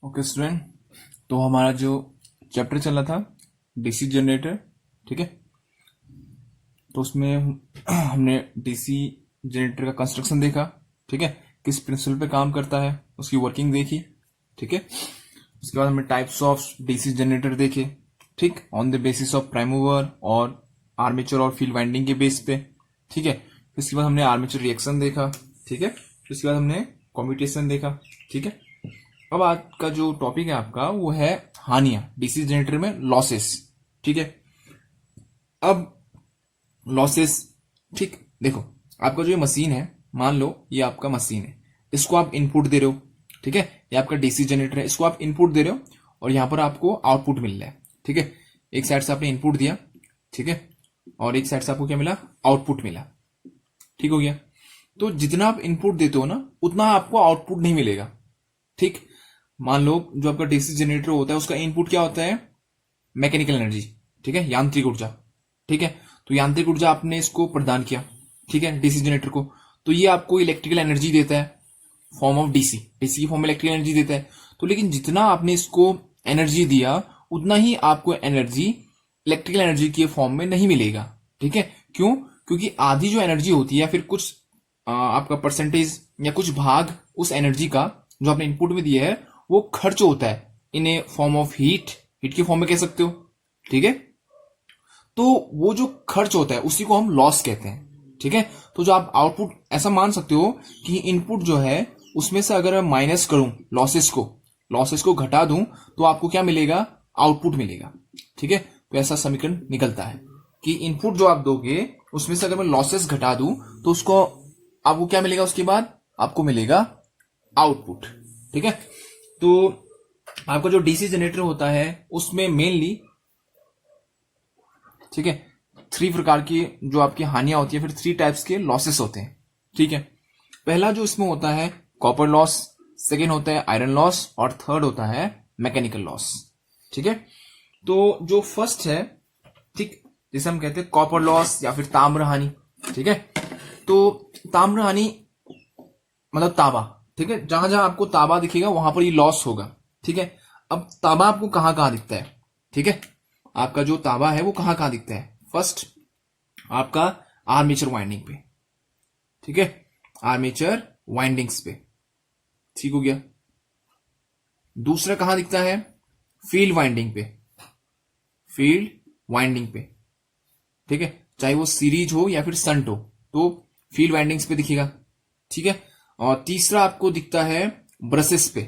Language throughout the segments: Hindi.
ओके स्टूडेंट, तो हमारा जो चैप्टर चल रहा था डीसी जनरेटर, ठीक है। तो उसमें हमने डीसी जनरेटर का कंस्ट्रक्शन देखा, ठीक है, किस प्रिंसिपल पे काम करता है, उसकी वर्किंग देखी, ठीक है। उसके बाद हमने टाइप्स ऑफ डीसी जनरेटर देखे, ठीक, on the basis of prime mover और आर्मेचर और फील्ड वाइंडिंग के बेस पे, ठीक है। फिर उसके बाद हमने आर्मेचर रिएक्शन देखा, ठीक है। फिर उसके बाद हमने कम्यूटेशन देखा, ठीक है। अब आज का जो टॉपिक है आपका वो है हानियां डीसी जनरेटर में, लॉसेस, ठीक है। अब लॉसेस, ठीक, देखो, आपका जो ये मशीन है, मान लो ये आपका मशीन है, इसको आप इनपुट दे रहे हो, ठीक है। ये आपका डीसी जनरेटर है, इसको आप इनपुट दे रहे हो और यहां पर आपको आउटपुट मिल रहा है, ठीक है। एक साइड से आपने इनपुट दिया, ठीक है, और एक साइड से आपको क्या मिला, आउटपुट मिला, ठीक हो गया। तो जितना आप इनपुट देते हो ना, उतना आपको आउटपुट नहीं मिलेगा, ठीक। मान लो जो आपका डीसी जनरेटर होता है उसका इनपुट क्या होता है, मैकेनिकल एनर्जी, ठीक है, यांत्रिक ऊर्जा, ठीक है। तो यांत्रिक ऊर्जा आपने इसको प्रदान किया, ठीक है, डीसी जनरेटर को, तो ये आपको इलेक्ट्रिकल एनर्जी देता है, फॉर्म ऑफ डीसी, डीसी की फॉर्म में इलेक्ट्रिकल एनर्जी देता है। तो लेकिन जितना आपने इसको एनर्जी दिया उतना ही आपको एनर्जी इलेक्ट्रिकल एनर्जी के फॉर्म में नहीं मिलेगा, ठीक है। क्यों? क्योंकि आधी जो एनर्जी होती है या फिर कुछ आपका परसेंटेज या कुछ भाग उस एनर्जी का जो आपने इनपुट में दिया है वो खर्च होता है इन ए फॉर्म ऑफ हीट, हीट के फॉर्म में कह सकते हो, ठीक है। तो वो जो खर्च होता है उसी को हम लॉस कहते हैं, ठीक है। तो जो आप आउटपुट ऐसा मान सकते हो कि इनपुट जो है उसमें से अगर मैं माइनस करूं लॉसेस को घटा दूं तो आपको क्या मिलेगा, आउटपुट मिलेगा, ठीक है। तो ऐसा समीकरण निकलता है कि इनपुट जो आप दोगे उसमें से अगर मैं लॉसेस घटा दूं तो उसको आपको क्या मिलेगा, उसके बाद आपको मिलेगा आउटपुट, ठीक है। तो आपका जो डीसी जनरेटर होता है उसमें मेनली, ठीक है, 3 प्रकार की जो आपकी हानियां होती है, फिर 3 टाइप्स के लॉसेस होते हैं, ठीक है। पहला जो इसमें होता है कॉपर लॉस, सेकेंड होता है आयरन लॉस और थर्ड होता है मैकेनिकल लॉस, ठीक है। तो जो फर्स्ट है, ठीक, जिसे हम कहते हैं कॉपर लॉस या फिर ताम्र हानि, ठीक है। तो ताम्र हानि मतलब तांबा, ठीक है, जहां जहां आपको तांबा दिखेगा वहां पर ये लॉस होगा, ठीक है। अब तांबा आपको कहां कहां दिखता है, ठीक है, आपका जो तांबा है वो कहां कहां दिखता है, फर्स्ट आपका आर्मेचर वाइंडिंग पे, ठीक है, आर्मेचर वाइंडिंग्स पे, ठीक हो गया। दूसरा कहां दिखता है, फील्ड वाइंडिंग पे, फील्ड वाइंडिंग पे, ठीक है, चाहे वो सीरीज हो या फिर संट हो तो फील्ड वाइंडिंग्स पे दिखेगा, ठीक है। और तीसरा आपको दिखता है ब्रशेस पे,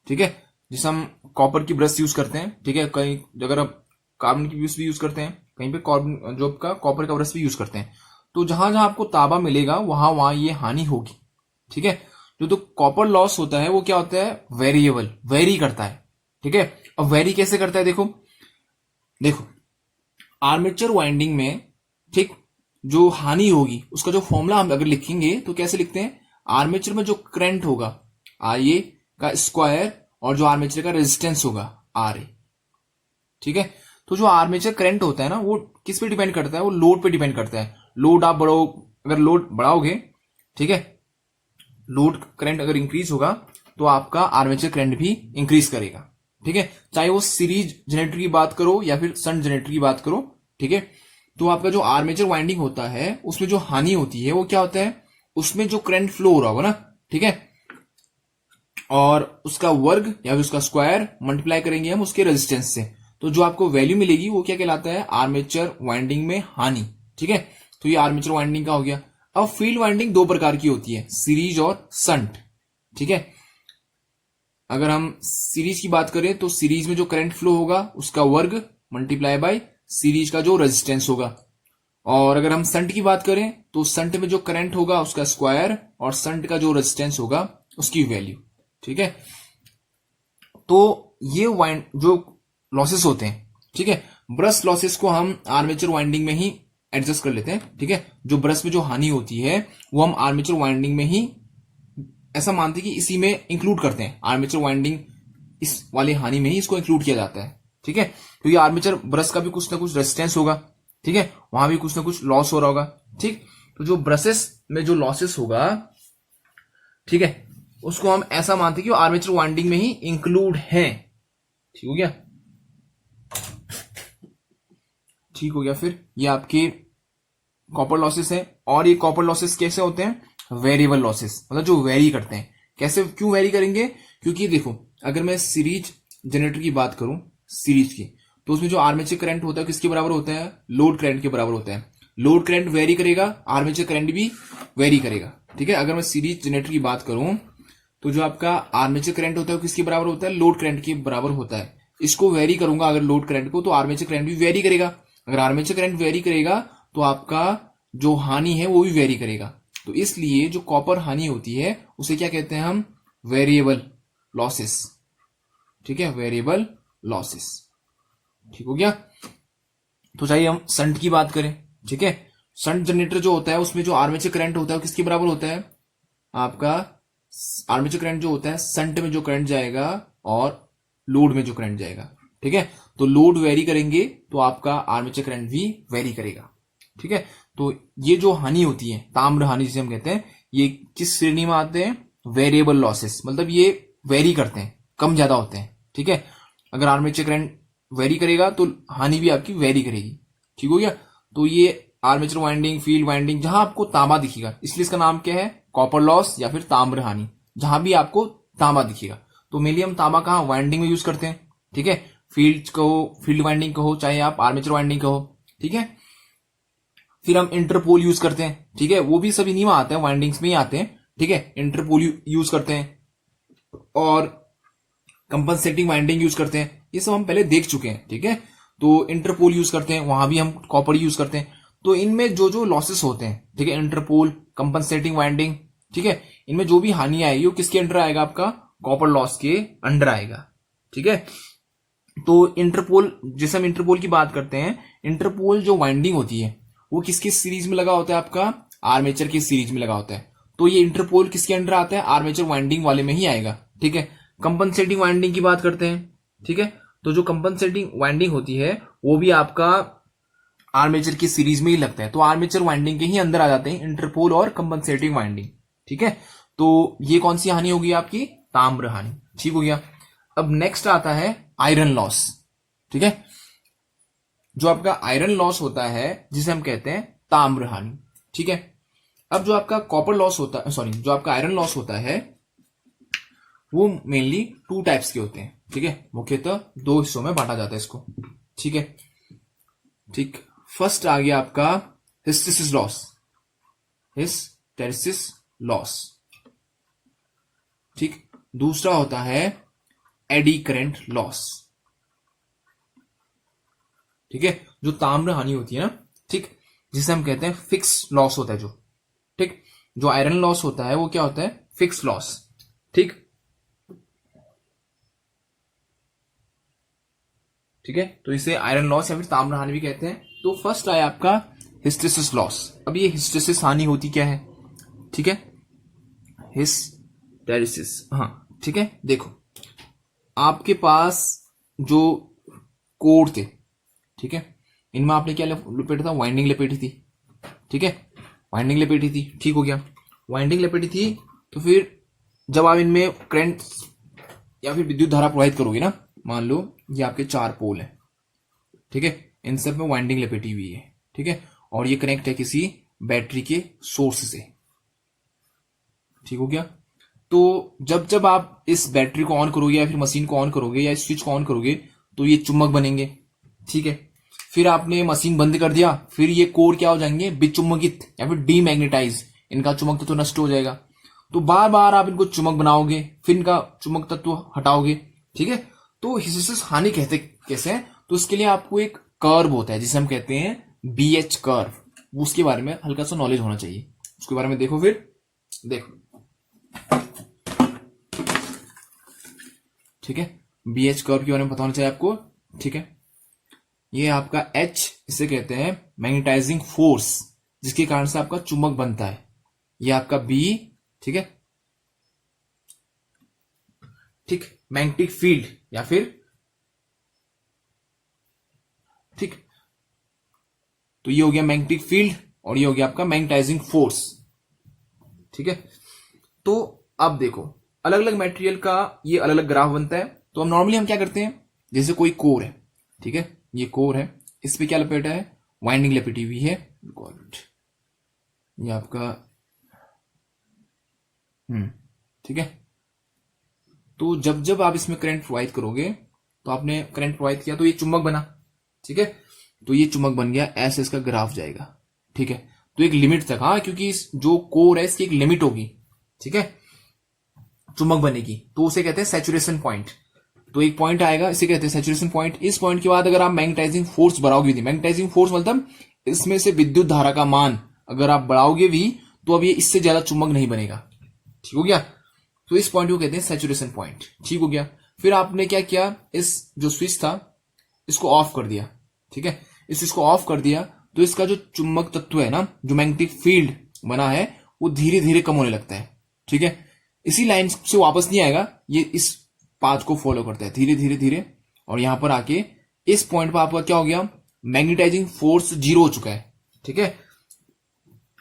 ठीक है, जिसे हम कॉपर की ब्रश यूज करते हैं, ठीक है, कहीं अगर आप कार्बन की ब्रश भी यूज करते हैं, कहीं पे कार्बन जो आपका कॉपर का ब्रश भी यूज करते हैं। तो जहां जहां आपको तांबा मिलेगा वहां वहां ये हानि होगी, ठीक है। जो तो कॉपर लॉस होता है वो क्या होता है, वेरिएबल, वेरी करता है, ठीक है। अब वेरी कैसे करता है, देखो देखो आर्मेचर वाइंडिंग में, ठीक, जो हानि होगी उसका जो फॉर्मूला हम अगर लिखेंगे तो कैसे लिखते हैं, आर्मेचर में जो करंट होगा आई ए का स्क्वायर और जो आर्मेचर का रेजिस्टेंस होगा आर ए, ठीक है। तो जो आर्मेचर करंट होता है ना वो किस पे डिपेंड करता है, वो लोड पे डिपेंड करता है। लोड आप बढ़ाओ, अगर लोड बढ़ाओगे, ठीक है, लोड करंट अगर इंक्रीज होगा तो आपका आर्मेचर करंट भी इंक्रीज करेगा, ठीक है, चाहे वो सीरीज जनरेटर की बात करो या फिर शंट जनरेटर की बात करो, ठीक है। तो आपका जो आर्मेचर वाइंडिंग होता है उसमें जो हानि होती है वो क्या होता है, उसमें जो करंट फ्लो हो रहा होगा ना, ठीक है, और उसका वर्ग या फिर उसका स्क्वायर मल्टीप्लाई करेंगे हम उसके रेजिस्टेंस से, तो जो आपको वैल्यू मिलेगी वो क्या कहलाता है, आर्मेचर वाइंडिंग में हानि, ठीक है। तो ये आर्मेचर वाइंडिंग का हो गया। अब फील्ड वाइंडिंग 2 प्रकार की होती है, सीरीज और संट, ठीक है। अगर हम सीरीज की बात करें तो सीरीज में जो करंट फ्लो होगा उसका वर्ग मल्टीप्लाई बाय सीरीज का जो रेजिस्टेंस होगा, और अगर हम संट की बात करें तो संट में जो करंट होगा उसका स्क्वायर और संट का जो रेजिस्टेंस होगा उसकी वैल्यू, ठीक है। तो ये वाइंड जो लॉसेस होते हैं, ठीक है, ब्रश लॉसेस को हम आर्मेचर वाइंडिंग में ही एडजस्ट कर लेते हैं, ठीक है। जो ब्रश में जो हानि होती है वो हम आर्मेचर वाइंडिंग में ही ऐसा मानते हैं कि इसी में इंक्लूड करते हैं, आर्मेचर वाइंडिंग इस वाली हानि में ही इसको इंक्लूड किया जाता है, ठीक है। तो ये आर्मेचर ब्रश का भी कुछ ना कुछ रेजिस्टेंस होगा, ठीक है, वहां भी कुछ ना कुछ लॉस हो रहा होगा, ठीक। तो जो ब्रशेस में जो लॉसेस होगा, ठीक है, उसको हम ऐसा मानते हैं कि वो आर्मेचर वाइंडिंग में ही इंक्लूड है। ठीक हो गया, ठीक हो गया। फिर ये आपके कॉपर लॉसेस है, और ये कॉपर लॉसेस कैसे होते हैं? वेरिएबल लॉसेस, मतलब जो वेरी करते हैं। कैसे, क्यों वेरी करेंगे? क्योंकि देखो, अगर मैं सीरीज जनरेटर की बात करूं, सीरीज की, तो उसमें जो आर्मेचर करंट होता है किसके बराबर होता है? लोड करंट के बराबर होता है। लोड करंट वेरी करेगा, आर्मेचर करंट भी वेरी करेगा। ठीक है, अगर मैं सीरीज जनरेटर की बात करूं तो जो आपका आर्मेचर करंट होता है वो किसके बराबर होता है? लोड करंट के बराबर होता है। इसको वेरी करूंगा अगर लोड करंट को, तो आर्मेचर करंट भी वेरी करेगा। अगर आर्मेचर करंट वेरी करेगा तो आपका जो हानि है वो भी वेरी करेगा। तो इसलिए जो कॉपर हानि होती है उसे क्या कहते हैं हम? Variable losses. ठीक है, वेरिएबल लॉसेस। ठीक हो गया। तो चाहिए हम शंट की बात करें। ठीक है, शंट जनरेटर जो होता है उसमें जो आर्मेचर करंट होता है वो किसके बराबर होता है? आपका आर्मेचर करंट जो होता है, शंट में जो करंट जाएगा और लोड में जो करंट जाएगा। ठीक है, तो लोड वेरी करेंगे तो आपका आर्मेचर करंट भी वेरी करेगा। ठीक है, तो ये जो हानि होती है, ताम्र हानि जिसे हम कहते हैं, ये किस श्रेणी में आते हैं? वेरिएबल लॉसेस, मतलब ये वेरी करते हैं, कम ज्यादा होते हैं। ठीक है, अगर आर्मेचर करंट वेरी करेगा तो हानि भी आपकी वेरी करेगी। ठीक हो गया। तो ये आर्मेचर वाइंडिंग, फील्ड वाइंडिंग, जहां आपको तांबा दिखेगा, इसलिए इसका नाम क्या है? कॉपर लॉस या फिर ताम्र हानि। जहां भी आपको तांबा दिखेगा, तो मेनली हम तांबा कहां? वाइंडिंग में यूज करते हैं। ठीक है, फील्ड कहो, फील्ड वाइंडिंग कहो, चाहे आप आर्मेचर वाइंडिंग कहो। ठीक है, फिर हम इंटरपोल यूज करते हैं। ठीक है, वो भी सभी नहीं आते हैं, वाइंडिंग्स में ही आते हैं। ठीक है, इंटरपोल यूज करते हैं और कंपनसेटिंग वाइंडिंग यूज करते हैं। ये सब हम पहले देख चुके हैं। ठीक है, तो इंटरपोल यूज करते हैं, वहां भी हम कॉपर यूज करते हैं। तो इनमें जो जो लॉसेस होते हैं, ठीक है, इंटरपोल, कंपनसेटिंग वाइंडिंग, ठीक है, इनमें जो भी हानि आएगी वो किसके अंडर आएगा? आपका कॉपर लॉस के अंडर आएगा। ठीक है, तो इंटरपोल, जैसे हम इंटरपोल की बात करते हैं, इंटरपोल जो वाइंडिंग होती है वो किसके सीरीज में लगा होता है? आपका आर्मेचर की सीरीज में लगा होता है। तो ये इंटरपोल किसके अंडर आता है? आर्मेचर वाइंडिंग वाले में ही आएगा। ठीक है, कंपनसेटिंग वाइंडिंग की बात करते हैं। ठीक है, तो जो कंपनसेटिंग वाइंडिंग होती है वो भी आपका आर्मेचर की सीरीज में ही लगता है। तो आर्मेचर वाइंडिंग के ही अंदर आ जाते हैं इंटरपोल और कंपनसेटिंग वाइंडिंग। ठीक है, तो ये कौन सी हानि होगी? आपकी ताम्र हानि। ठीक हो गया। अब नेक्स्ट आता है आयरन लॉस। ठीक है, जो आपका आयरन लॉस होता है जिसे हम कहते हैं ताम्र हानि। ठीक है, अब जो आपका कॉपर लॉस होता है, सॉरी, जो आपका आयरन लॉस होता है वो मेनली 2 टाइप्स के होते हैं। ठीक है, मुख्यतः 2 हिस्सों में बांटा जाता है इसको। ठीक है, ठीक, फर्स्ट आ गया आपका हिस्टेरिसिस लॉस, हिस्टेरिसिस लॉस। ठीक, दूसरा होता है एडी करंट लॉस। ठीक है, जो ताम्र हानि होती है ना, ठीक, जिसे हम कहते हैं फिक्स लॉस होता है जो। ठीक, जो आयरन लॉस होता है वो क्या होता है? Fix loss. ठीक, ठीक है, तो इसे आयरन लॉस या फिर ताम्र हानि भी कहते हैं। तो फर्स्ट आया आपका हिस्टेरिसिस लॉस। अब ये हिस्टेरिसिस हानि होती क्या है? ठीक है, हिस्टेरिसिस, हाँ, ठीक है, देखो, आपके पास जो कोर थे, ठीक है, इनमें आपने क्या लपेटा था? वाइंडिंग लपेटी थी। ठीक है, वाइंडिंग लपेटी थी। ठीक हो गया, वाइंडिंग लपेटी थी, तो फिर जब आप इनमें करंट या फिर विद्युत धारा प्रवाहित करोगे ना, मान लो ये आपके 4 पोल है। ठीक है, इन सब में वाइंडिंग लपेटी हुई है। ठीक है, और ये कनेक्ट है किसी बैटरी के सोर्स से। ठीक हो गया, तो जब जब आप इस बैटरी को ऑन करोगे या फिर मशीन को ऑन करोगे या इस स्विच को ऑन करोगे तो ये चुम्बक बनेंगे। ठीक है, फिर आपने मशीन बंद कर दिया, फिर ये कोर क्या हो जाएंगे? विचुम्बकित या फिर डीमैग्नेटाइज, इनका चुंबक तत्व नष्ट हो जाएगा। तो बार बार आप इनको चुंबक बनाओगे, फिर इनका चुंबक तत्व हटाओगे। ठीक है, तो हिस्टेरिसिस हानि कहते कैसे हैं? तो इसके लिए आपको एक कर्व होता है जिसे हम कहते हैं BH कर्व। उसके बारे में हल्का सा नॉलेज होना चाहिए, उसके बारे में देखो। फिर देखो, ठीक है, BH कर्व के बारे में पता होना चाहिए आपको। ठीक है, ये आपका H, इसे कहते हैं मैग्नेटाइजिंग फोर्स, जिसके कारण से आपका चुंबक बनता है। ये आपका B, ठीक है, ठीक, मैग्नेटिक फील्ड या फिर, ठीक, तो ये हो गया मैग्नेटिक फील्ड और ये हो गया आपका मैग्नेटाइजिंग फोर्स। ठीक है, तो अब देखो, अलग अलग मटेरियल का ये अलग अलग ग्राफ बनता है। तो हम नॉर्मली हम क्या करते हैं, जैसे कोई कोर है, ठीक है, ये कोर है, इस पे क्या लपेटा है, वाइंडिंग लपेटी हुई है, ये आपका ठीक है। तो जब जब आप इसमें करंट प्रोवाइड करोगे, तो आपने करंट प्रोवाइड किया तो ये चुंबक बना, ठीक है, तो ये चुंबक बन गया, ऐसे इसका ग्राफ जाएगा, ठीक है। तो एक लिमिट तक, हाँ, क्योंकि जो कोर है इसकी एक लिमिट होगी, ठीक है, चुंबक बनने की, तो उसे कहते हैं सैचुरेशन पॉइंट। तो एक पॉइंट आएगा, इसे कहते हैं सैचुरेशन पॉइंट। इस पॉइंट के बाद अगर आप मैग्नेटाइजिंग फोर्स बढ़ाओगे भी, मैग्नेटाइजिंग फोर्स मतलब इसमें से विद्युत धारा का मान अगर आप बढ़ाओगे भी, तो अब ये इससे ज्यादा चुंबक नहीं बनेगा, ठीक हो गया। तो इस पॉइंट को कहते हैं सैचुरेशन पॉइंट, ठीक हो गया। फिर आपने क्या किया, इस जो स्विच था इसको ऑफ कर दिया, ठीक है, इस स्विच को ऑफ कर दिया, तो इसका जो चुंबक तत्व है ना, जो मैग्नेटिक फील्ड बना है, वो धीरे धीरे कम होने लगता है, ठीक है। इसी लाइन से वापस नहीं आएगा, ये इस पाथ को फॉलो करता है धीरे धीरे धीरे, और यहां पर आके इस पॉइंट पर आपका क्या हो गया, मैग्नेटाइजिंग फोर्स जीरो हो चुका है, ठीक है।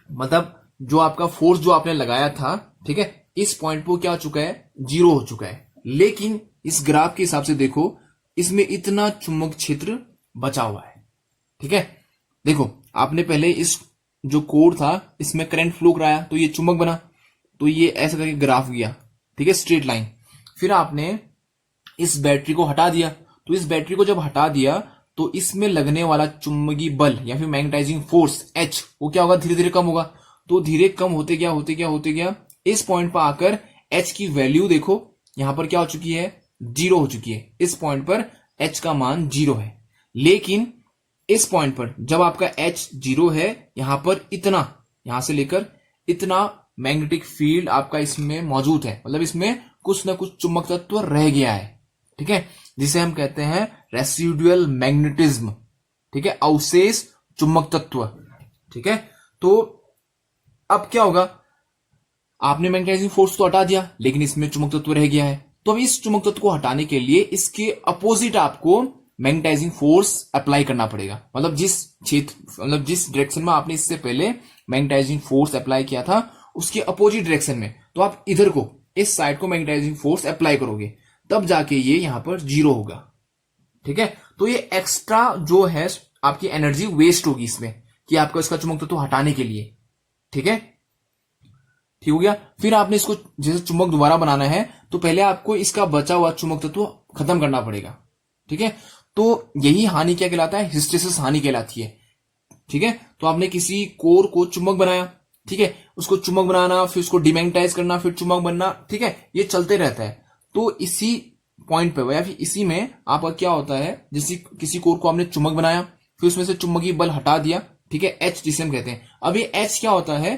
मतलब जो आपका फोर्स जो आपने लगाया था, ठीक है, इस पॉइंट पर क्या हो चुका है, जीरो हो चुका है। लेकिन इस ग्राफ के हिसाब से देखो, इसमें इतना चुंबक क्षेत्र बचा हुआ है, ठीक है। देखो आपने पहले इस जो कोर था इसमें करंट फ्लो कराया, तो ये चुंबक बना, तो ये ऐसा करके ग्राफ गया, ठीक है, स्ट्रेट लाइन। फिर आपने इस बैटरी को हटा दिया, तो इस बैटरी को जब हटा दिया, तो इसमें लगने वाला चुंबकीय बल या फिर मैग्नेटाइजिंग फोर्स H, वो क्या होगा, धीरे धीरे कम होगा। तो धीरे कम होते गया होते गया होते गया, इस पॉइंट पर आकर H की वैल्यू देखो, यहां पर क्या हो चुकी है, जीरो हो चुकी है। इस पॉइंट पर H का मान जीरो है। लेकिन इस पॉइंट पर जब आपका H जीरो है, यहां पर इतना, यहां से लेकर इतना मैग्नेटिक फील्ड आपका इसमें मौजूद है, मतलब इसमें कुछ ना कुछ चुंबक तत्व रह गया है, ठीक है, जिसे हम कहते हैं रेसिडुअल मैग्नेटिज्म, ठीक है, अवशेष चुंबक तत्व, ठीक है। तो अब क्या होगा, आपने मैग्नेटाइजिंग फोर्स तो हटा दिया, लेकिन इसमें चुंबक तत्व रह गया है। तो अब इस चुंबक तत्व को हटाने के लिए इसके अपोजिट आपको मैग्नेटाइजिंग फोर्स अप्लाई करना पड़ेगा। मतलब जिस डायरेक्शन में आपने इससे पहले मैग्नेटाइजिंग फोर्स अप्लाई किया था, उसके अपोजिट डायरेक्शन में, तो आप इधर को, इस साइड को मैग्नेटाइजिंग फोर्स अप्लाई करोगे, तब जाके ये यहां पर जीरो होगा, ठीक है। तो ये एक्स्ट्रा जो है आपकी एनर्जी वेस्ट होगी इसमें, कि आपको इसका चुंबक तत्व हटाने के लिए, ठीक है, ठीक हो गया। फिर आपने इसको जैसे चुंबक दोबारा बनाना है, तो पहले आपको इसका बचा हुआ चुंबक तत्व खत्म करना पड़ेगा, ठीक है। तो यही हानि क्या कहलाता है, हिस्टेरिसिस हानि कहलाती है, ठीक है। तो आपने किसी कोर को चुंबक बनाया, ठीक है, उसको चुंबक बनाना, फिर उसको डिमैग्नेटाइज करना, फिर चुंबक बनना, ठीक है, ये चलते रहता है। तो इसी पॉइंट पे या फिर इसी में आपका क्या होता है, जैसे किसी कोर को आपने चुंबक बनाया, फिर उसमें से चुंबकीय बल हटा दिया, ठीक है, H जिसे हम कहते हैं। अब ये H क्या होता है,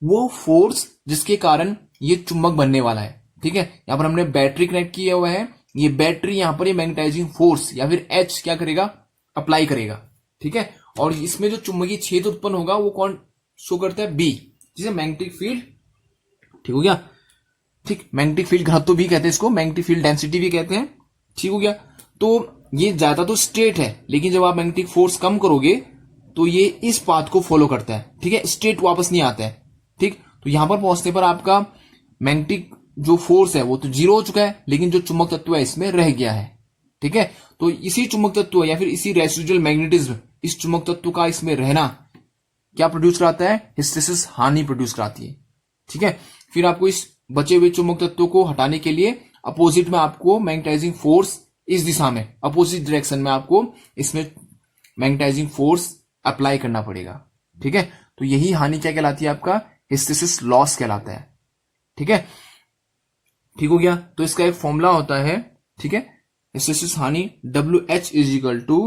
वो फोर्स जिसके कारण ये चुंबक बनने वाला है, ठीक है। यहां पर हमने बैटरी कनेक्ट किया हुआ है, ये बैटरी यहां पर ये मैग्नेटाइजिंग फोर्स या फिर H क्या करेगा, अप्लाई करेगा, ठीक है। और इसमें जो चुंबकीय क्षेत्र उत्पन्न होगा वो कौन शो करता है, B, जिसे मैग्नेटिक फील्ड, ठीक हो गया, ठीक, मैग्नेटिक फील्ड घनत्व भी कहते हैं इसको, मैग्नेटिक फील्ड डेंसिटी भी कहते हैं, ठीक हो गया। तो ये ज्यादा तो स्ट्रेट है, लेकिन जब आप मैग्नेटिक फोर्स कम करोगे तो ये इस पाथ को फॉलो करता है, ठीक है, स्ट्रेट वापस नहीं आता है, ठीक। तो यहां पर पहुंचने पर आपका मैग्नेटिक जो फोर्स है वो तो जीरो हो चुका है, लेकिन जो चुंबक तत्व है इसमें रह गया है, ठीक है। तो इसी चुंबक तत्व या फिर इसी रेसिडुअल मैग्नेटिज्म, इस चुंबक तत्व का इसमें रहना क्या प्रोड्यूस कराता है, हिस्टेरिसिस हानि प्रोड्यूस कराती है, ठीक है। फिर आपको इस बचे हुए चुंबक तत्व को हटाने के लिए अपोजिट में आपको मैग्नेटाइजिंग फोर्स, इस दिशा में अपोजिट डायरेक्शन में आपको इसमें मैग्नेटाइजिंग फोर्स अप्लाई करना पड़ेगा, ठीक है। तो यही हानि क्या कहलाती है, आपका हिस्टेरिसिस लॉस कहलाता है, ठीक है, ठीक हो गया। तो इसका एक फॉर्मूला होता है, ठीक है, हिस्टेरिसिस हानि WH इज इक्वल टू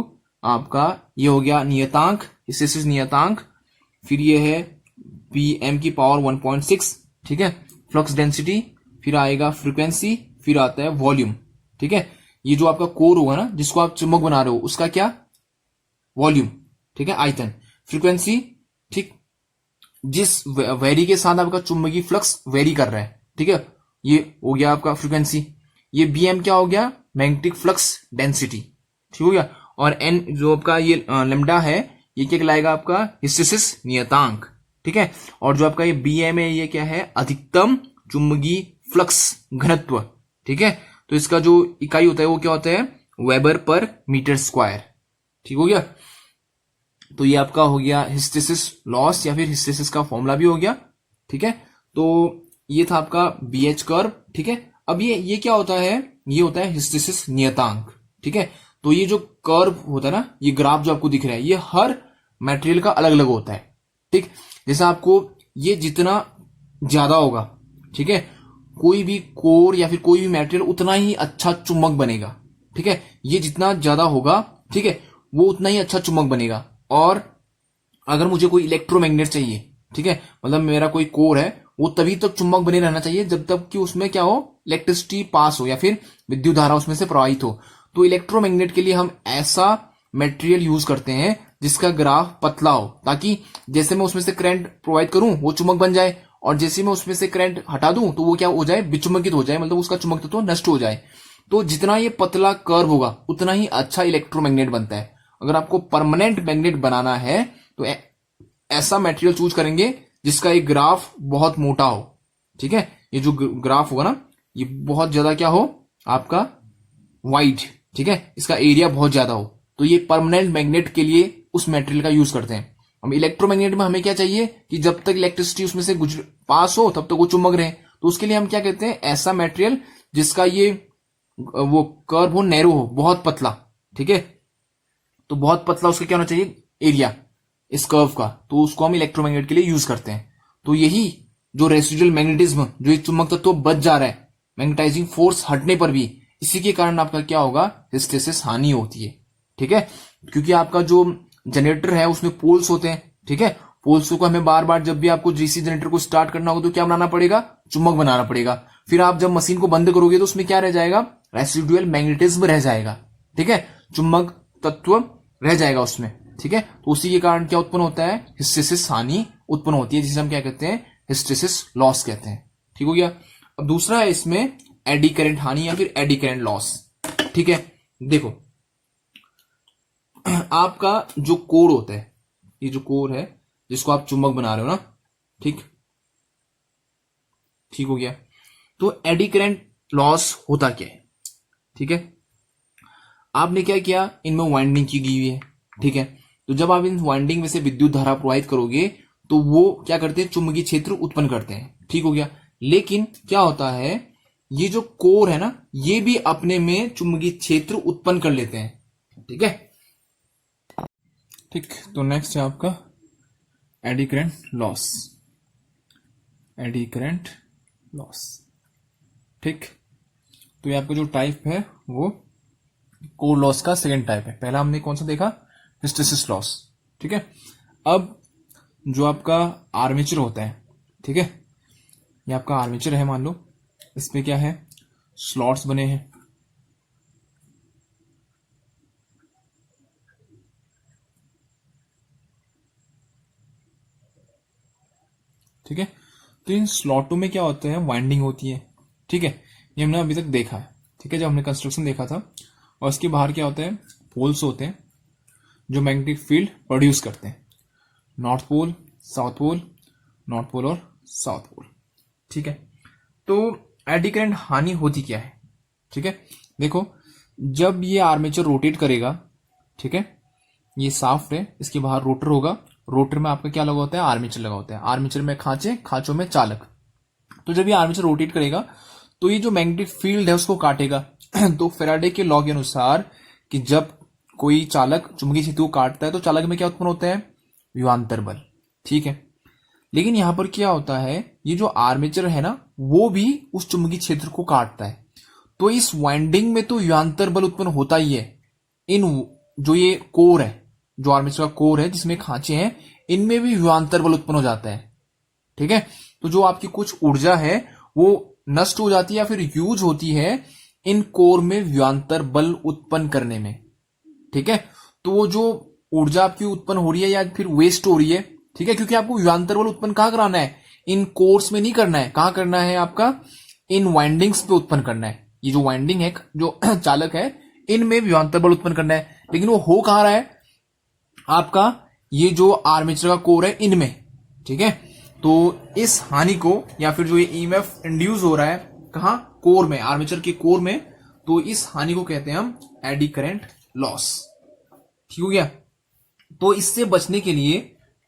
आपका ये हो गया नियतांक, हिस्टेरिसिस नियतांक, फिर ये है PM की पावर 1.6, ठीक है, फ्लक्स डेंसिटी, फिर आएगा फ्रीक्वेंसी, फिर आता है वॉल्यूम, ठीक है। ये जो आपका कोर होगा ना, जिसको आप चुंबक बना रहे हो, उसका क्या, वॉल्यूम, ठीक है, आयतन, फ्रीक्वेंसी, ठीक, जिस वेरी के साथ आपका चुंबकीय फ्लक्स वेरी कर रहा है, ठीक है, ये हो गया आपका फ्रीक्वेंसी। ये BM क्या हो गया, मैग्नेटिक फ्लक्स डेंसिटी, ठीक हो गया। और N जो आपका ये लैम्डा है, ये क्या कहलाएगा, आपका हिस्टेरिसिस नियतांक, ठीक है। और जो आपका ये BM है, ये क्या है, अधिकतम चुंबकीय फ्लक्स घनत्व, ठीक है। तो इसका जो इकाई होता है वो क्या होता है, वेबर पर मीटर स्क्वायर, ठीक हो गया। तो ये आपका हो गया हिस्टेसिस लॉस या फिर हिस्टेसिस का फॉर्मूला भी हो गया, ठीक है। तो ये था आपका बीएच कर्व, ठीक है। अब ये क्या होता है, ये होता है हिस्टेसिस नियतांक, ठीक है। तो ये जो कर्व होता है ना, ये ग्राफ जो आपको दिख रहा है, ये हर मटेरियल का अलग अलग होता है, ठीक। जैसे आपको ये जितना ज्यादा होगा, ठीक है, कोई भी कोर या फिर कोई भी मटेरियल उतना ही अच्छा चुंबक बनेगा, ठीक है। ये जितना ज्यादा होगा, ठीक है, वो उतना ही अच्छा चुंबक बनेगा। और अगर मुझे कोई इलेक्ट्रोमैग्नेट चाहिए, ठीक है, मतलब मेरा कोई कोर है, वो तभी तक चुंबक बने रहना चाहिए जब तक कि उसमें क्या हो, इलेक्ट्रिसिटी पास हो या फिर विद्युत धारा उसमें से प्रवाहित हो। तो इलेक्ट्रोमैग्नेट के लिए हम ऐसा मटेरियल यूज करते हैं जिसका ग्राफ पतला हो, ताकि जैसे मैं उसमें से करंट प्रोवाइड करूं वो चुंबक बन जाए, और जैसे मैं उसमें से करंट हटा दूं तो वो क्या हो जाए, विचुंबकित हो जाए, मतलब उसका चुंबक तत्व नष्ट हो जाए। तो जितना ये पतला कर्व होगा उतना ही अच्छा इलेक्ट्रोमैग्नेट बनता है। अगर आपको परमानेंट मैग्नेट बनाना है तो ऐसा मटेरियल चूज करेंगे जिसका एक ग्राफ बहुत मोटा हो, ठीक है। ये जो ग्राफ होगा ना, ये बहुत ज्यादा क्या हो आपका वाइड, ठीक है, इसका एरिया बहुत ज्यादा हो। तो ये परमानेंट मैग्नेट के लिए उस मटेरियल का यूज करते हैं। हम इलेक्ट्रोमैग्नेट में हमें क्या चाहिए कि जब तक इलेक्ट्रिसिटी उसमें से पास हो तब तक वो चुंबक रहे। तो उसके लिए हम क्या कहते हैं, ऐसा मटेरियल जिसका ये वो कर्व हो, नैरो हो, बहुत पतला, ठीक है। तो बहुत पतला उसका क्या होना चाहिए, एरिया इस कर्व का, तो उसको हम इलेक्ट्रोमैग्नेट के लिए यूज करते हैं। तो यही जो रेसिडुअल मैग्नेटिज्म, जो एक चुंबक तत्व बच जा रहा है मैग्नेटाइजिंग फोर्स हटने पर भी, इसी के कारण आपका क्या होगा, हिस्टेसिस हानि होती है, ठीक है। क्योंकि आपका जो जनरेटर है उसमें पोल्स होते हैं, ठीक है। पोल्स को हमें बार बार जब भी आपको डीसी जनरेटर को स्टार्ट करना होगा तो क्या बनाना पड़ेगा, चुंबक बनाना पड़ेगा। फिर आप जब मशीन को बंद करोगे तो उसमें क्या रह जाएगा, रेसिडुअल मैग्नेटिज्म रह जाएगा, ठीक है, चुंबक तत्व रह जाएगा उसमें, ठीक है। तो उसी के कारण क्या उत्पन्न होता है, हिस्टेसिस हानि उत्पन्न होती है, जिसे हम क्या कहते हैं, हिस्टेसिस लॉस कहते हैं, ठीक हो गया। अब दूसरा है इसमें एडी करंट हानि या फिर एडी करंट लॉस, ठीक है। देखो आपका जो कोर होता है, ये जो कोर है जिसको आप चुंबक बना रहे हो ना, ठीक ठीक हो गया। तो एडी करंट लॉस होता क्या है, ठीक है। आपने क्या किया, इनमें वाइंडिंग की गई हुई है, ठीक है। तो जब आप इन वाइंडिंग में से विद्युत धारा प्रवाहित करोगे तो वो क्या करते हैं, चुंबकीय क्षेत्र उत्पन्न करते हैं, ठीक हो गया। लेकिन क्या होता है, ये जो कोर है ना, ये भी अपने में चुंबकीय क्षेत्र उत्पन्न कर लेते हैं, ठीक है, ठीक। तो नेक्स्ट है आपका eddy current loss, eddy current loss, ठीक। तो ये आपका जो टाइप है वो कोर लॉस का सेकंड टाइप है। पहला हमने कौन सा देखा, हिस्टेसिस लॉस, ठीक है। अब जो आपका आर्मेचर होता है, ठीक है, ये आपका आर्मेचर है, मान लो इस पे क्या है, स्लॉट्स बने हैं, ठीक है। तो इन स्लॉटों में क्या होता है, वाइंडिंग होती है, ठीक है। ये हमने अभी तक देखा है, ठीक है, जब हमने कंस्ट्रक्शन देखा था। और इसके बाहर क्या होता है, पोल्स होते हैं जो मैग्नेटिक फील्ड प्रोड्यूस करते हैं, north pole, south pole, north pole और साउथ पोल, ठीक है। तो एडी करंट हानि होती क्या है, ठीक है। देखो जब ये आर्मेचर रोटेट करेगा, ठीक है, ये साफ्ट है, इसके बाहर रोटर होगा, रोटर में आपका क्या लगा होता है, आर्मेचर लगा होता है, आर्मेचर में खांचे, खांचों में चालक। तो जब ये आर्मेचर रोटेट करेगा तो ये जो मैग्नेटिक फील्ड है उसको काटेगा। तो फैराडे के लॉ के अनुसार कि जब कोई चालक चुंबकीय क्षेत्र को काटता है तो चालक में क्या उत्पन्न होता है, विभवांतर बल, ठीक है। लेकिन यहां पर क्या होता है, ये जो आर्मेचर है ना, वो भी उस चुंबकीय क्षेत्र को काटता है। तो इस वाइंडिंग में तो विभवांतर बल उत्पन्न होता ही है। इन जो ये कोर है, जो आर्मेचर का कोर है जिसमें खांचे हैं, इनमें भी विभवांतर बल उत्पन्न हो जाता है, ठीक है। तो जो आपकी कुछ ऊर्जा है वो नष्ट हो जाती है या फिर यूज होती है इन कोर में विभवांतर बल उत्पन्न करने में, ठीक है। तो वो जो ऊर्जा आपकी उत्पन्न हो रही है या फिर वेस्ट हो रही है, ठीक है, क्योंकि आपको विभवांतर बल उत्पन्न कहां कराना है, इन कोर्स में नहीं करना है, कहां करना है, आपका इन वाइंडिंग्स पे उत्पन्न करना है। ये जो वाइंडिंग है, जो चालक है, इनमें विभवांतर बल उत्पन्न करना है। लेकिन वो हो कहां रहा है, आपका ये जो आर्मेचर का कोर है इनमें, ठीक है। तो इस हानि को या फिर जो ये ईएमएफ इंड्यूस हो रहा है कहां, कोर में, आर्मेचर के कोर में, तो इस हानि को कहते हैं हम एडी करंट लॉस। ठीक हो गया। तो इससे बचने के लिए,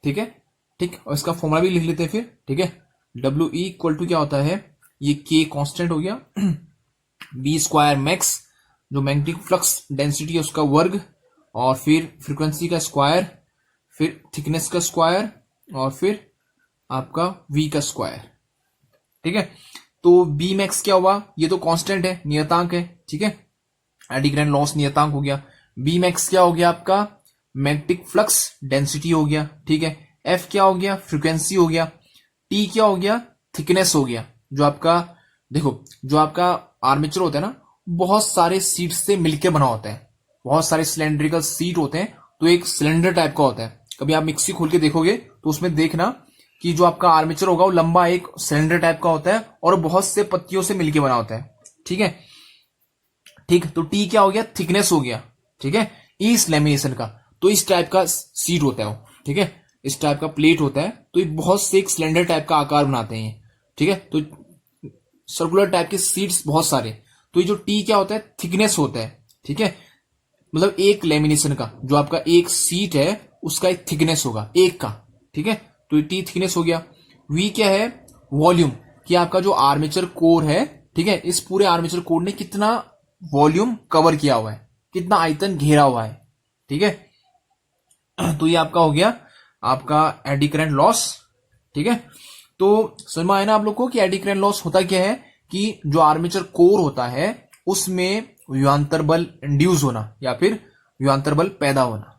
ठीक है, ठीक, और इसका फॉर्मूला भी लिख लेते हैं फिर, ठीक है। डब्ल्यू ई इक्वल टू क्या होता है, ये के कांस्टेंट हो गया, बी स्क्वायर मैक्स जो मैग्नेटिक फ्लक्स डेंसिटी है उसका वर्ग, और फिर फ्रीक्वेंसी का स्क्वायर, फिर थिकनेस का स्क्वायर, और फिर आपका वी का स्क्वायर। ठीक है। तो बी मैक्स क्या हुआ, ये तो कांस्टेंट है, नियतांक है, ठीक है, एडी करंट लॉस नियतांक हो गया। बी मैक्स क्या हो गया आपका, मैग्नेटिक फ्लक्स डेंसिटी हो गया, ठीक है। एफ क्या हो गया, फ्रीक्वेंसी हो गया। टी क्या हो गया, थिकनेस हो गया। जो आपका, देखो, जो आपका आर्मेचर होता है ना, बहुत सारे सीट से मिलकर बना होता है, बहुत सारे सिलेंड्रिकल सीट होते हैं, तो एक सिलेंडर टाइप का होता है। कभी आप मिक्सी खोल के देखोगे तो उसमें देखना कि जो आपका आर्मेचर होगा वो लंबा एक सिलेंडर टाइप का होता है और बहुत से पत्तियों से मिलकर बना होता है, ठीक है। ठीक, तो टी क्या हो गया, थिकनेस हो गया, ठीक है, इस लेमिनेशन का। तो इस टाइप का सीट होता है वो, ठीक है, इस टाइप का प्लेट होता है, तो ये बहुत से एक सिलेंडर टाइप का आकार बनाते हैं, ठीक है। तो सर्कुलर टाइप के सीट्स बहुत सारे। तो ये जो टी क्या होता है, थिकनेस होता है, ठीक है, मतलब एक लेमिनेशन का, जो आपका एक सीट है उसका एक थिकनेस होगा एक का, ठीक है। तो ये टी थिकनेस हो गया। वी क्या है, वॉल्यूम, कि आपका जो आर्मेचर कोर है, ठीक है, इस पूरे आर्मेचर कोर ने कितना वॉल्यूम कवर किया हुआ है, कितना आयतन घेरा हुआ है, ठीक है। तो ये आपका हो गया आपका एडी करंट लॉस, ठीक है। तो समझ में आया ना आप लोग को कि एडी करंट लॉस होता क्या है, कि जो आर्मेचर कोर होता है उसमें विभवांतर बल इंड्यूस होना या फिर विभवांतर बल पैदा होना,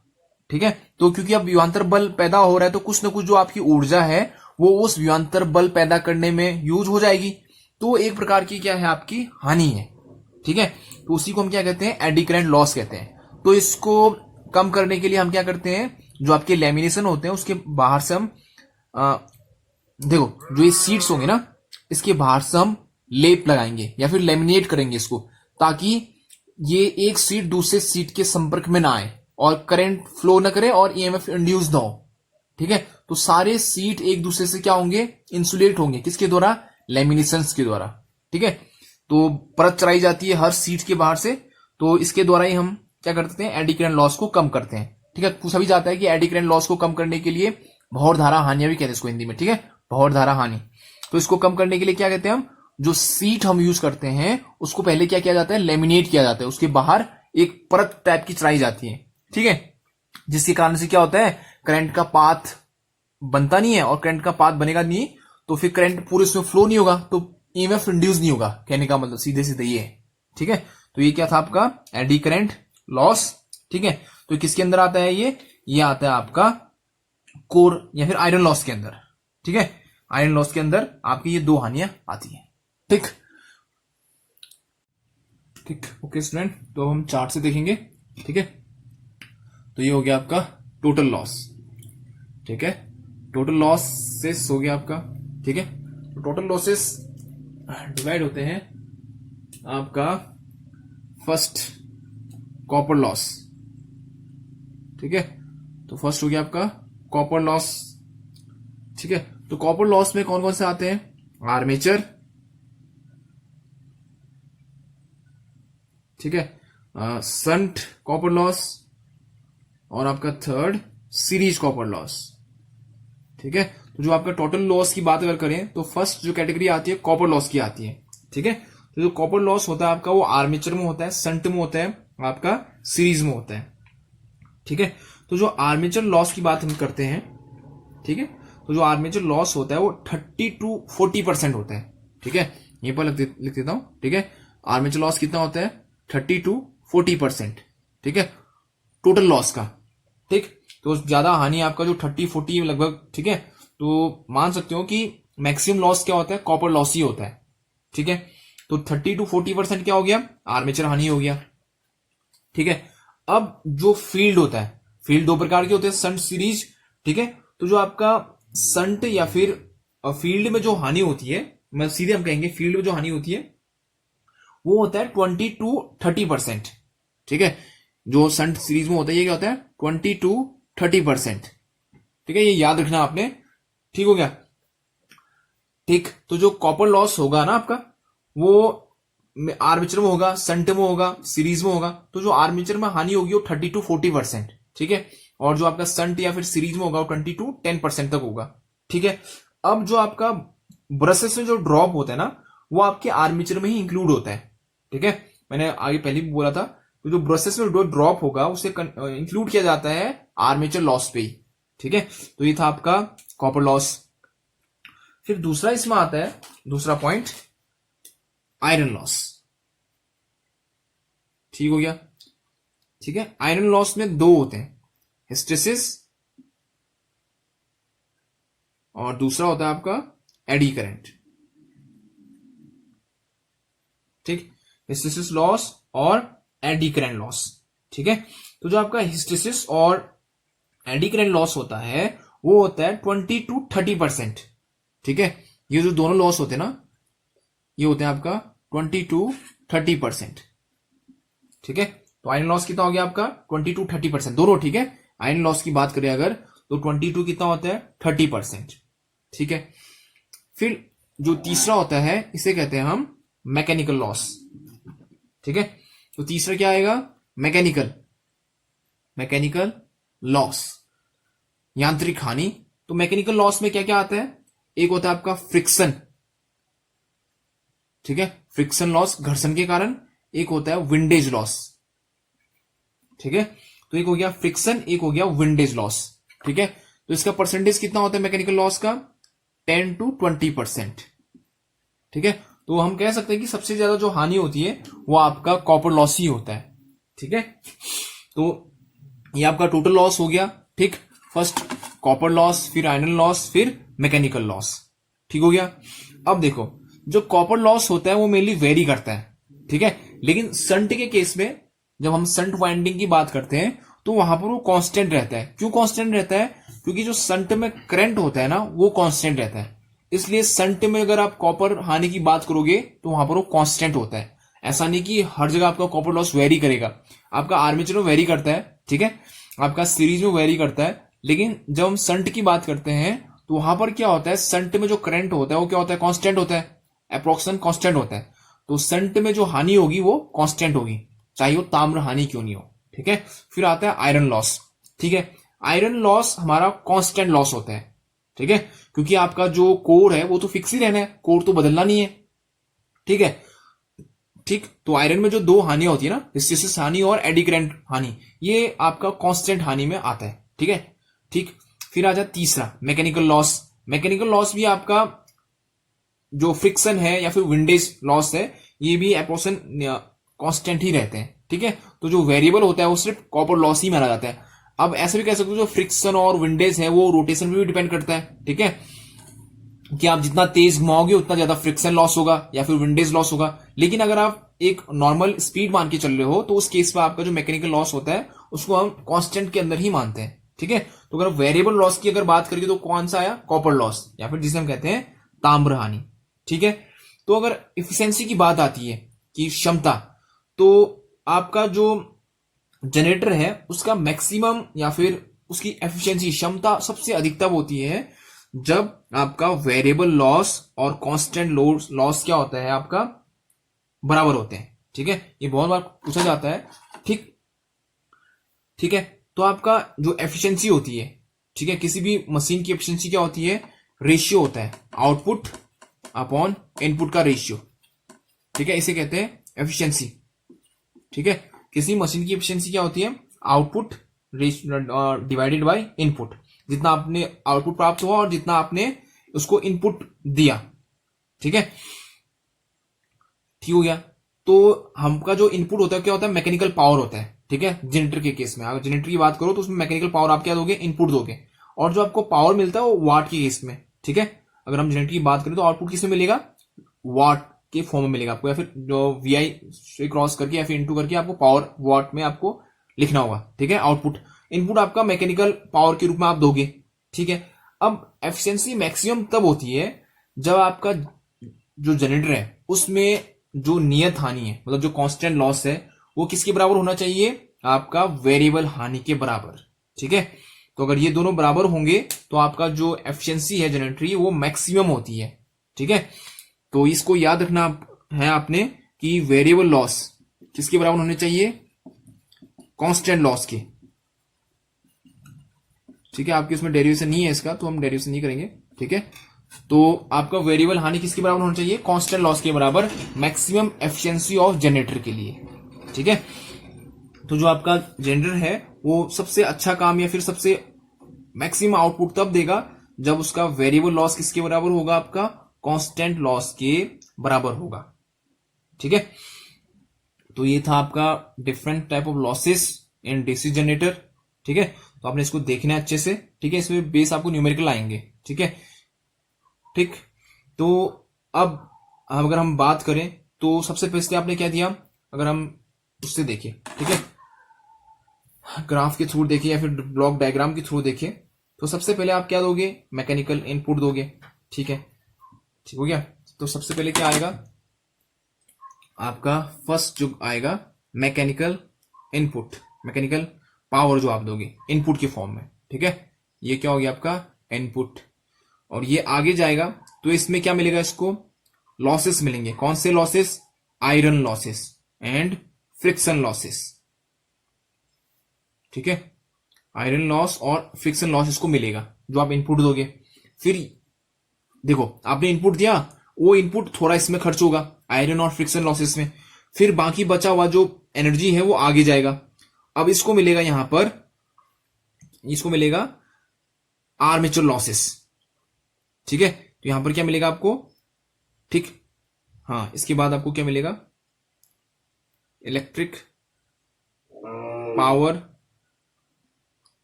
ठीक है। तो क्योंकि अब विभवांतर बल पैदा हो रहा है तो कुछ ना कुछ जो आपकी ऊर्जा है वो उस विभवांतर बल पैदा करने में यूज हो जाएगी, तो एक प्रकार की क्या है, आपकी हानि है, ठीक है। तो उसी को हम क्या कहते हैं, एडी करंट लॉस कहते हैं। तो इसको कम करने के लिए हम क्या करते हैं, जो आपके लेमिनेशन होते हैं उसके बाहर से हम देखो, जो ये सीट्स होंगे ना, इसके बाहर से हम लेप लगाएंगे या फिर लेमिनेट करेंगे इसको, ताकि ये एक सीट दूसरे सीट के संपर्क में ना आए और करंट फ्लो ना करे और ईएमएफ इंड्यूस ना हो, ठीक है। तो सारे सीट एक दूसरे से क्या होंगे, इंसुलेट होंगे, किसके द्वारा, लेमिनेशन के द्वारा, ठीक है। तो परत चढ़ाई जाती है हर सीट के बाहर से, तो इसके द्वारा ही हम क्या करते हैं, एडी करंट लॉस को कम करते हैं, ठीक है। पूछा भी जाता है कि एडी करंट लॉस को कम करने के लिए भौर धारा हानियां भी कहते हैं इसको हिंदी में, ठीक है, भौर धारा हानि। तो इसको कम करने के लिए क्या कहते हैं हम, जो सीट हम यूज करते हैं उसको पहले क्या किया जाता है, लेमिनेट किया जाता है, उसके बाहर एक परत टाइप की चढ़ाई जाती है, ठीक है, जिसके कारण से क्या होता है, करंट का पाथ बनता नहीं है, और करंट का पाथ बनेगा नहीं तो फिर करंट पूरे इसमें फ्लो नहीं होगा, तो ईएमएफ इंड्यूस नहीं होगा, कहने का मतलब सीधे सीधे ये है, ठीक है। तो ये क्या था आपका एडी करंट लॉस, ठीक है। तो किसके अंदर आता है, ये आता है आपका कोर या फिर आयरन लॉस के अंदर, ठीक है। आयरन लॉस के अंदर आपकी ये दो हानियां आती हैं, ठीक ठीक। ओके स्टूडेंट, तो हम चार्ट से देखेंगे, ठीक है। तो ये हो गया आपका टोटल लॉस, ठीक है, टोटल लॉसेस हो गया आपका, ठीक है। तो टोटल लॉसेस डिवाइड होते हैं आपका फर्स्ट कॉपर लॉस, ठीक है। तो फर्स्ट हो गया आपका कॉपर लॉस, ठीक है। तो कॉपर लॉस में कौन कौन से आते हैं, आर्मेचर, ठीक है, संट कॉपर लॉस, और आपका थर्ड सीरीज कॉपर लॉस, ठीक है। तो जो आपका टोटल लॉस की बात अगर करें तो फर्स्ट जो कैटेगरी आती है कॉपर लॉस की आती है, ठीक है। तो जो कॉपर लॉस होता है आपका वो आर्मेचर में होता है, संट में होता है, आपका सीरीज में होता है, ठीक है। तो जो आर्मेचर लॉस की बात हम करते हैं, ठीक है, तो जो आर्मेचर लॉस होता है वो 30 to 40% होता है, ठीक है। यहीं पर लिख देता हूं, ठीक है। आर्मेचर लॉस कितना होता है, 30 to 40%, ठीक है, टोटल लॉस का, ठीक। तो ज्यादा हानि आपका जो 30-40 लगभग, ठीक है। तो मान सकते हो कि मैक्सिमम लॉस क्या होता है, कॉपर लॉस ही होता है, ठीक है। तो 30 to 40% क्या हो गया, आर्मेचर हानि हो गया, ठीक है। अब जो फील्ड होता है, फील्ड दो प्रकार के होते हैं, संट सीरीज, ठीक है। तो जो आपका संट या फिर फील्ड में जो हानि होती है, मैं सीधे हम कहेंगे फील्ड में जो हानि होती है वो होता है 20 to 30%, ठीक है। जो संट सीरीज में होता है ये क्या होता है, 20 to 30%, ठीक है, ये याद रखना आपने, ठीक हो गया, ठीक। तो जो कॉपर लॉस होगा ना आपका, वो आर्मेचर में होगा, शंट में होगा, सीरीज में होगा। तो जो आर्मेचर में हानि होगी वो 30 to 40%, ठीक है, और जो आपका शंट या फिर सीरीज में होगा वो 20 to 10% तक होगा, ठीक है। अब जो आपका ब्रशेस में जो ड्रॉप होता है ना, वो आपके आर्मेचर में ही इंक्लूड होता है, ठीक है। मैंने आगे पहले भी बोला था, तो जो ब्रशेस में जो ड्रॉप होगा उसे इंक्लूड किया जाता है आर्मेचर लॉस पे ही, ठीक है। तो ये था आपका कॉपर लॉस। फिर दूसरा इसमें आता है, दूसरा पॉइंट, आयरन लॉस। ठीक हो गया, ठीक है। आयरन लॉस में दो होते हैं, हिस्टेरिसिस और दूसरा होता है आपका एडी करंट, ठीक। हिस्टेरिसिस लॉस और एडी करंट लॉस, ठीक है। तो जो आपका हिस्टेरिसिस और एडी करंट लॉस होता है वो होता है 20 to 30%, ठीक है। ये जो दोनों लॉस होते हैं ना, ये होते हैं आपका 20 to 30%, ठीक है। तो आयरन लॉस कितना हो गया आपका 20 to 30% दोनों, ठीक है। आयरन लॉस की बात करें अगर तो 22 कितना होता है 30%, ठीक है। फिर जो तीसरा होता है इसे कहते हैं हम मैकेनिकल लॉस, ठीक है। तो तीसरा क्या आएगा, मैकेनिकल लॉस, यांत्रिक हानि। तो मैकेनिकल लॉस में क्या क्या आता है, एक होता है आपका फ्रिक्शन, ठीक है, फ्रिक्शन लॉस घर्षण के कारण। एक होता है विंडेज लॉस, ठीक है। तो एक हो गया फ्रिक्शन, एक हो गया विंडेज लॉस, ठीक है। तो इसका परसेंटेज कितना होता है मैकेनिकल लॉस का, 10 to 20%, ठीक है। तो हम कह सकते हैं कि सबसे ज्यादा जो हानि होती है वो आपका कॉपर लॉस ही होता है, ठीक है। तो ये आपका टोटल लॉस हो गया, ठीक। फर्स्ट कॉपर लॉस, फिर आयरन लॉस, फिर मैकेनिकल लॉस, ठीक हो गया। अब देखो, जो कॉपर लॉस होता है वो मेनली वेरी करता है, ठीक है। लेकिन संट के केस में जब हम संट वाइंडिंग की बात करते हैं तो वहां पर वो कांस्टेंट रहता है। क्यों कांस्टेंट रहता है, क्योंकि जो संट में करंट होता है ना वो कांस्टेंट रहता है। इसलिए संट में अगर आप कॉपर हानि की बात करोगे तो वहां पर वो कांस्टेंट होता है। ऐसा नहीं कि हर जगह आपका कॉपर लॉस वेरी करेगा। आपका आर्मेचर में वेरी करता है, ठीक है, आपका सीरीज में वेरी करता है। लेकिन जब हम संट की बात करते हैं तो वहां पर क्या होता है, संट में जो करंट होता है वो क्या होता है, कांस्टेंट होता है, अप्रोक्सीमेशन कांस्टेंट होता है। तो संट में जो हानि होगी वो कांस्टेंट होगी, चाहे वो ताम्र हानि क्यों नहीं हो, ठीक है। फिर आता है आयरन लॉस, ठीक है। आयरन लॉस हमारा कांस्टेंट लॉस होता है, ठीक है, क्योंकि आपका जो कोर है वो तो फिक्स ही रहना है, कोर तो बदलना नहीं है, ठीक है, ठीक। तो आयरन में जो दो हानियां होती है ना, हिस्टेरिसिस हानि और एडी करंट हानि, ये आपका कांस्टेंट हानि में आता है, ठीक है, ठीक। फिर आ जाए तीसरा मैकेनिकल लॉस। मैकेनिकल लॉस भी आपका जो फ्रिक्शन है या फिर विंडेज लॉस है, ये भी अप्रोक्सीमेशन कांस्टेंट ही रहते हैं, ठीक है। तो जो वेरिएबल होता है वो सिर्फ कॉपर लॉस ही माना जाता है। अब ऐसे भी कह सकते हो जो फ्रिक्शन और विंडेज है वो रोटेशन पे भी डिपेंड करता है, ठीक है, कि आप जितना तेज घुमाओगे उतना ज्यादा फ्रिक्शन लॉस होगा या फिर विंडेज लॉस होगा। लेकिन अगर आप एक नॉर्मल स्पीड मान के चल रहे हो तो उस केस में आपका जो मैकेनिकल लॉस होता है उसको हम कांस्टेंट के अंदर ही मानते हैं, ठीक है। तो अगर वेरिएबल लॉस की अगर बात करेंगे तो कौन सा आया, कॉपर लॉस, या फिर जिसे हम कहते हैं ताम्र हानि, ठीक है। तो अगर इफिशियंसी की बात आती है कि क्षमता, तो आपका जो जनरेटर है उसका मैक्सिमम या फिर उसकी एफिशिएंसी क्षमता सबसे अधिकतम होती है जब आपका वेरिएबल लॉस और कांस्टेंट लॉस क्या होता है आपका बराबर होते हैं, ठीक है। ये बहुत बार पूछा जाता है, ठीक, ठीक है। तो आपका जो एफिशिएंसी होती है, ठीक है, किसी भी मशीन की एफिशिएंसी क्या होती है, रेशियो होता है आउटपुट अपॉन इनपुट का रेशियो, ठीक है, इसे कहते हैं एफिशिएंसी, ठीक है। किसी मशीन की एफिशिएंसी क्या होती है, आउटपुट डिवाइडेड बाय इनपुट, जितना आपने आउटपुट प्राप्त हुआ और जितना आपने उसको इनपुट दिया, ठीक है, ठीक हो गया। तो हमका जो इनपुट होता है क्या होता है, मैकेनिकल पावर होता है, ठीक है। जनरेटर के केस में अगर जनरेटर की बात करो तो उसमें मैकेनिकल पावर आप क्या दोगे, इनपुट दोगे, और जो आपको पावर मिलता है वो वाट के केस में, ठीक है। अगर हम जनरेटर की बात करें तो आउटपुट किस में मिलेगा, वाट के फॉर्म में मिलेगा आपको, या फिर जो वीआई से क्रॉस करके या फिर इनटू करके आपको पावर वाट में आपको लिखना होगा, ठीक है। आउटपुट, इनपुट आपका मैकेनिकल पावर के रूप में आप दोगे, ठीक है। अब एफिशिएंसी मैक्सिमम तब होती है जब आपका जो जनरेटर है उसमें जो नियत हानि है, मतलब जो कांस्टेंट लॉस है, वो किसके बराबर होना चाहिए, आपका वेरिएबल हानि के बराबर, ठीक है। तो अगर ये दोनों बराबर होंगे तो आपका जो एफिशिएंसी है जनरेटर की वो मैक्सिमम होती है, ठीक है। तो इसको याद रखना है आपने कि वेरिएबल लॉस किसके बराबर होने चाहिए, कांस्टेंट लॉस के। ठीक है, आपके उसमें डेरिवेशन नहीं है इसका, तो हम डेरिवेशन नहीं करेंगे। ठीक है, तो आपका वेरिएबल हानि किसके बराबर होना चाहिए, कांस्टेंट लॉस के बराबर, मैक्सिमम एफिशिएंसी ऑफ जनरेटर के लिए। ठीक है, तो जो आपका जनरेटर है वो सबसे अच्छा काम या फिर सबसे मैक्सिमम आउटपुट तब देगा जब उसका वेरिएबल लॉस किसके बराबर होगा, आपका कांस्टेंट लॉस के बराबर होगा। ठीक है, तो ये था आपका different type of losses in DC generator. ठीक है, तो आपने इसको देखना है अच्छे से। ठीक है, इसमें बेस आपको न्यूमेरिकल आएंगे। ठीक है, ठीक, तो अब अगर हम बात करें तो सबसे पहले आपने क्या दिया, अगर हम उससे देखें, ठीक है, ग्राफ के थ्रू देखें या फिर ब्लॉक डायग्राम के थ्रू देखें, तो सबसे पहले आप क्या दोगे, मैकेनिकल इनपुट दोगे। ठीक है, ठीक हो गया। तो सबसे पहले क्या आएगा आपका, फर्स्ट जो आएगा मैकेनिकल इनपुट, मैकेनिकल पावर जो आप दोगे इनपुट के फॉर्म में। ठीक है, ये क्या हो गया आपका इनपुट, और ये आगे जाएगा तो इसमें क्या मिलेगा, इसको लॉसेस मिलेंगे। कौन से losses, iron losses and friction losses. ठीक है, आयरन लॉस और फ्रिक्शन लॉस इसको मिलेगा जो आप इनपुट दोगे। फिर देखो आपने इनपुट दिया, वो इनपुट थोड़ा इसमें खर्च होगा आयरन और फ्रिक्शन लॉसेस में, फिर बाकी बचा हुआ जो एनर्जी है वो आगे जाएगा। अब इसको मिलेगा यहां पर, इसको मिलेगा आर्मेचर लॉसेस। ठीक है, तो यहां पर क्या मिलेगा आपको, ठीक, हाँ, इसके बाद आपको क्या मिलेगा, electric power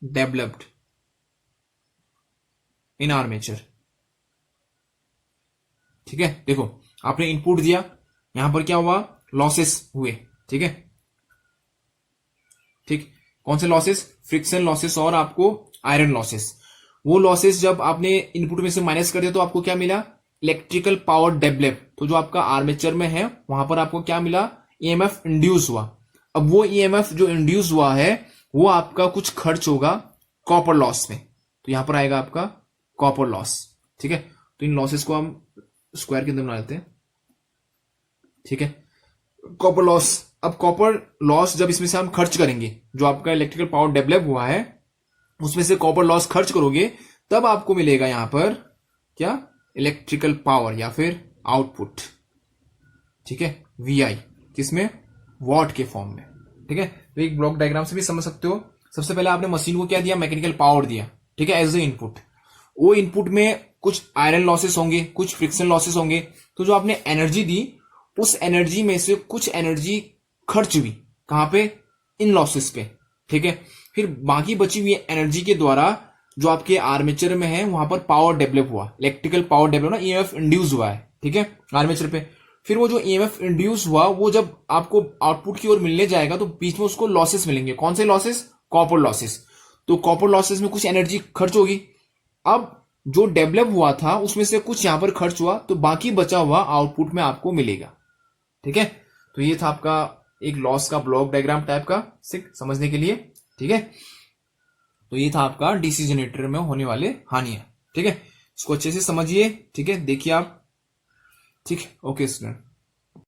developed in armature. ठीक है, देखो आपने इनपुट दिया, यहां पर क्या हुआ, लॉसेस हुए। ठीक है, ठीक, कौन से लॉसेस, फ्रिक्शन लॉसेस और आपको आयरन लॉसेस। वो लॉसेस जब आपने इनपुट में से माइनस कर दिया तो आपको क्या मिला, इलेक्ट्रिकल पावर डेवलप। तो जो आपका आर्मेचर में है वहां पर आपको क्या मिला, ईएमएफ इंड्यूस हुआ। अब वो ईएमएफ जो इंड्यूस हुआ है वो आपका कुछ खर्च होगा कॉपर लॉस में, तो यहां पर आएगा आपका कॉपर लॉस। ठीक है, तो इन लॉसेस को हम स्क्वायर के अंदर बना लेते हैं। ठीक है, कॉपर लॉस, अब कॉपर लॉस जब इसमें से हम खर्च करेंगे, जो आपका इलेक्ट्रिकल पावर डेवलप हुआ है उसमें से कॉपर लॉस खर्च करोगे, तब आपको मिलेगा यहां पर क्या, इलेक्ट्रिकल पावर या फिर आउटपुट। ठीक है, वीआई, किसमें, वॉट के फॉर्म में। ठीक है, तो एक ब्लॉक डायग्राम से भी समझ सकते हो। सबसे पहले आपने मशीन को क्या दिया, मैकेनिकल पावर दिया। ठीक है, एज ए इनपुट, वो इनपुट में कुछ आयरन लॉसेस होंगे, कुछ फ्रिक्शन लॉसेस होंगे। तो जो आपने एनर्जी दी, उस एनर्जी में से कुछ एनर्जी खर्च हुई कहां पे, इन लॉसेस पे। ठीक है, फिर बाकी बची हुई एनर्जी के द्वारा जो आपके आर्मेचर में है वहां पर पावर डेवलप हुआ, इलेक्ट्रिकल पावर डेवलप ना, ईएमएफ इंड्यूस हुआ है। ठीक है, आर्मेचर पे। फिर वो जो ईएमएफ इंड्यूस हुआ वो जब आपको आउटपुट की ओर मिलने जाएगा तो बीच में उसको लॉसेस मिलेंगे। कौन से लॉसेस, कॉपर लॉसेस। तो कॉपर लॉसेस में कुछ एनर्जी खर्च होगी। अब जो डेवलप हुआ था उसमें से कुछ यहां पर खर्च हुआ, तो बाकी बचा हुआ आउटपुट में आपको मिलेगा। ठीक है, तो ये था आपका एक लॉस का ब्लॉक डायग्राम टाइप का समझने के लिए। ठीक है, तो ये था आपका डीसी जनरेटर में होने वाले हानियां। ठीक है, इसको अच्छे से समझिए। ठीक है, देखिए आप। ठीक, ओके स्टूडेंट।